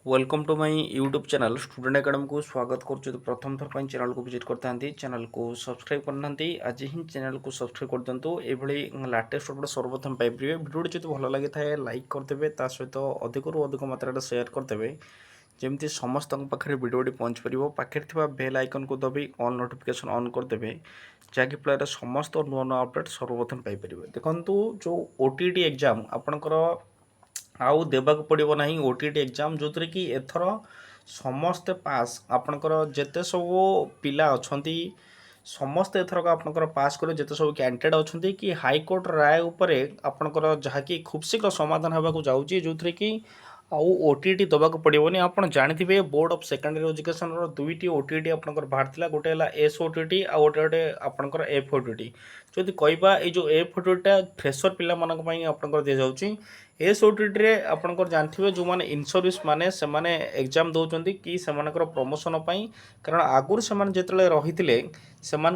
Welcome to my YouTube channel student academy को स्वागत करुच्च। प्रथम थर पर चैनल को विजिट करता चैनल को सब्सक्राइब करना आज ही चैनल को सब्सक्राइब कर दिंतु। ये लाटेस्ट अपडेट सर्वप्रथम पाइबे। वीडियो जब भल लगी था लाइक करदे, सहित अधिक अधिक मात्रा सेयार करदे जमी समस्त पाखे भिडियोटी पहुँच पार। पाखे बेल आइकन को दबी ऑल नोटिफिकेशन ऑन करदे जहाँकि फल समस्त नुआ नुआ अपडेट सर्वप्रथम पाइपर। देखो जो ओटीटी एग्जाम आपणकर आउ देवाक पड़ो ना ओटीटी एग्जाम जो थी कि एथर समस्ते पास आपणकर जिते सब पिला अच्छा समस्ते एथरक आपणकर पास कर जिते सब कैंडिडेट अच्छा कि हाईकोर्ट राय उपरे आपणकर जहाँकि खूब शीघ्र समाधान होगा जाऊँगी जो थी कि आउ ओटीटी दबाक पड़ोनी। आप जानते बोर्ड ऑफ सेकेंडरी एजुकेशन दुईटी ओटीटी आपंकर बाहर गोटे एस ओटीटी आ गोटे आपंकर एफ ओटीटी। जदि कहवा जो एफ ओटीटा फ्रेशर पिला आपंकर दि जाऊँगी। एस ओटीटी रे आपंकर जानते जो मैंने इन सर्विस माने से माने एग्जाम दौरान कि से प्रमोशन कारण आगुरी से जो रही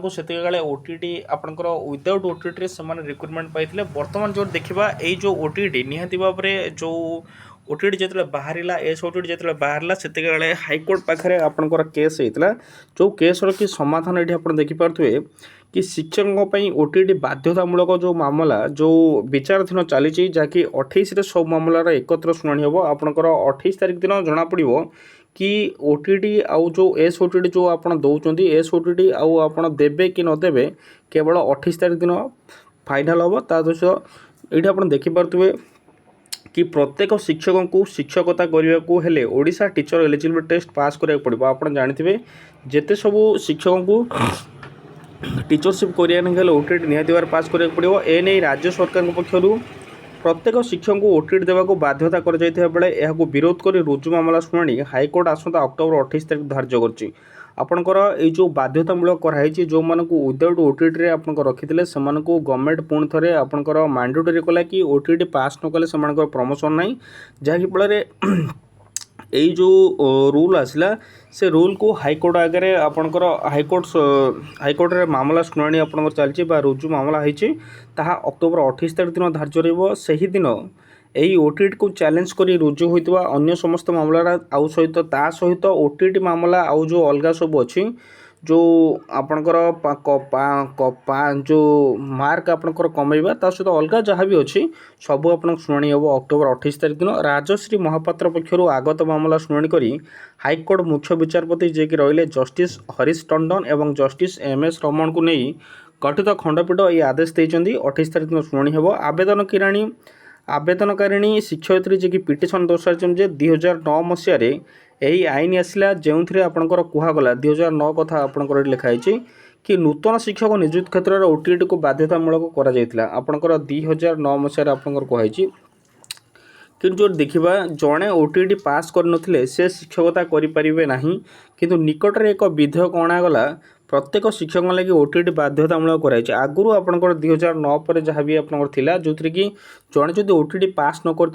से ओटीटी आपंकर विदाउट ओटीटी से रिक्रुटमेंट पाई। बर्तमान जो देखा जो ओटीटी निहाती भाव में जो ओटीटी जो बाहर एस ओटीटी जो बाहर से हाईकोर्ट पाखे आपंकर केस होता जो केसर कि समाधान ये आप देखिपे कि शिक्षकों ओटीटी बाध्यतामूलक जो मामला जो विचाराधीन चली जहाँकि 28 सब मामलार एकत्र शुणी हम आपंकर 28 तारिख दिन जना पड़ कि ओटीटी आउ जो एस ओटीटी जो आप दौरान एस ओटीटी आउ आप देवे कि नदेवे केवल 28 तारिख दिन फाइनाल हम। सहित ये आप देखिपे कि प्रत्येक शिक्षकों को शिक्षकता करने को हेले Odisha teacher eligibility test pass करा पड़ो। आप जानते जिते सब शिक्षकों को टीचरशिप करें ओटीटी निहाती भाव पास करा पड़ो। एने राज्य सरकार पक्षर प्रत्येक शिक्षक को ओटीटी देवाक बाध्यता कर विरोध कर रुजु मामला शुणी हाईकोर्ट आसंता अक्टोबर 28 तारिख धार्य कर आपणकर ये जो बाध्यतामूलक कराई जो मानक विदाउट ओटीटी रे आपन रखिथिले सेमान को गवर्नमेंट पुणी थे आपणकर मैंडेटरी कला कि ओटीटी पास न कले सेमान प्रमोशन नहीं जहाँकि फल यही जो रूल आसला से रूल को हाईकोर्ट आगे आपणकर हाईकोर्ट रे मामला शुणाणी आपणकर चलछि बा रुजु मामला होइछि ताहा अक्टोबर 28 तारिख दिन धार्य रहिबो। सही दिन यही ओटीटी को चैलेंज करी रुजु होइतबा अन्य समस्त मामला आउ सहित ओटीटी मामला आउ जो अलगा सब अच्छी जो आपणकर जो मार्क आपणकर कमेबा ता सहित अलगा जहाँ भी अच्छी सब आप शुणी हम अक्टोबर 28 तारिख दिन। राजश्री महापात्र पक्षर आगत मामला शुणी करी हाईकोर्ट मुख्य विचारपति जे कि रहिले जस्टिस हरीश टंडन एवं जस्टिस एम.एस. रमण को नहीं गठित खंडपीठ ये आदेश देते 28 तारिख दिन शुणी हम। आवेदनकारिणी शिक्षयित्री जी की पिटिशन दर्शाई जे 2009 मसीह यही आईन आसला जो थे आपंकर कहगला 2009 कथा आपंकर लिखाई कि नूतन शिक्षक नियुक्ति क्षेत्र में ओटीटी को बाध्यतामूलक आपंकर 2009 मसीह आपंकर कहुई कि जो देखा जड़े ओटीटी पास कर से शिक्षकता करें ना किंतु निकट में एक विधेयक अणागला प्रत्येक शिक्षक लगे ओटीटी बाध्यतामूलक कराई आगुरी आपंकर 2009 पर जहाँ भी आपंकर जो थी कि जड़े जो ओटीटी पास न कर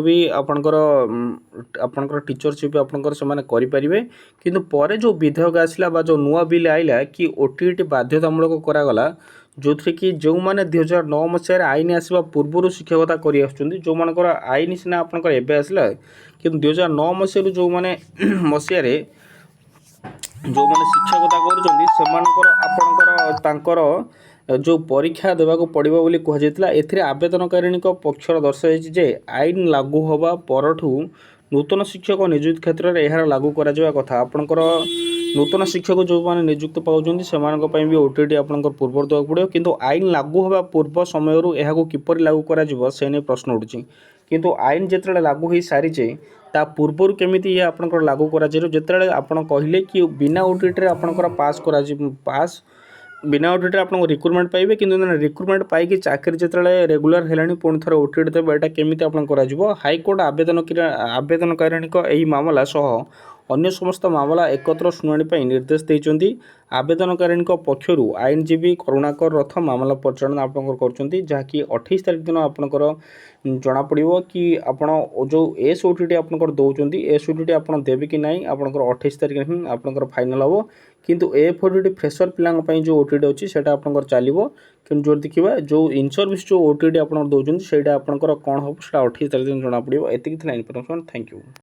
भी आपंकर टीचरशिप आपंकर से करें किंतु पर जो विधेयक आसला जो नुआ बिल आइला कि ओटीटी बाध्यतामूलक करागला जो थी कि जो मैंने 2009 मसीह आईन आसवा पूर्व शिक्षकता कर जो मानकर आईन सीना आपंकर एवं आसला कि 2009 मसीह जो मैंने मसीह जो मैंने शिक्षकता कर जो परीक्षा देवाक पड़ो बोली कहुला ए आवेदनकारिणी पक्षर दर्शाई जे आईन लागू हवा परठू नूतन शिक्षक नियुक्ति क्षेत्र में यार लागू करा कथा आपंकर नूतन शिक्षक जो मैंने नियुक्त पाँच से भी ओटीटी आपंकर पूर्व देवाक पड़ो किंतु आईन लागू हवा पूर्व समय यह किपर लागू कर प्रश्न उठुची किंतु आईन जिते लागू हो सारी ता पूर्वर केमिति ये आपनकर लागू करा जिते आपन कहले कि बिना ओटीटी रे आपनकर पास करा पास बिना ओटीटी आप रिक्रुटमेंट पाइबे किंतु रिक्रुटमेंट पाई चाकरी जिते रेगुलर है पुणी थे ओटीटी देवे यहाँ केमी आपन हाईकोर्ट आवेदनकारिणी यही मामला सह अन्य समस्त मामला एकत्र शुणाणी निर्देश देते। आवेदनकारिणी पक्षर आईनजीवी करुणाकर रथ मामला परिचालन आपंकर 28 तारिख दिन आपंकर जना पड़ो कि आपण जो एस ओटीटी आपंकर दौरान एस ओटीटी आप देवे कि ना आपंकर 28 तारिख ही आपंकर फाइनाल हम किंतु एफ ओटीटी फ्रेशर पिलांग जो ओटीटी अच्छी से आपंकर चलो कि जो देखा जो इन सर्विस जो ओटीटी आप दौरान से आपंकर कौन हम 28 तारिख दिन जना पड़ो। एति इनफॉरमेशन। Thank you.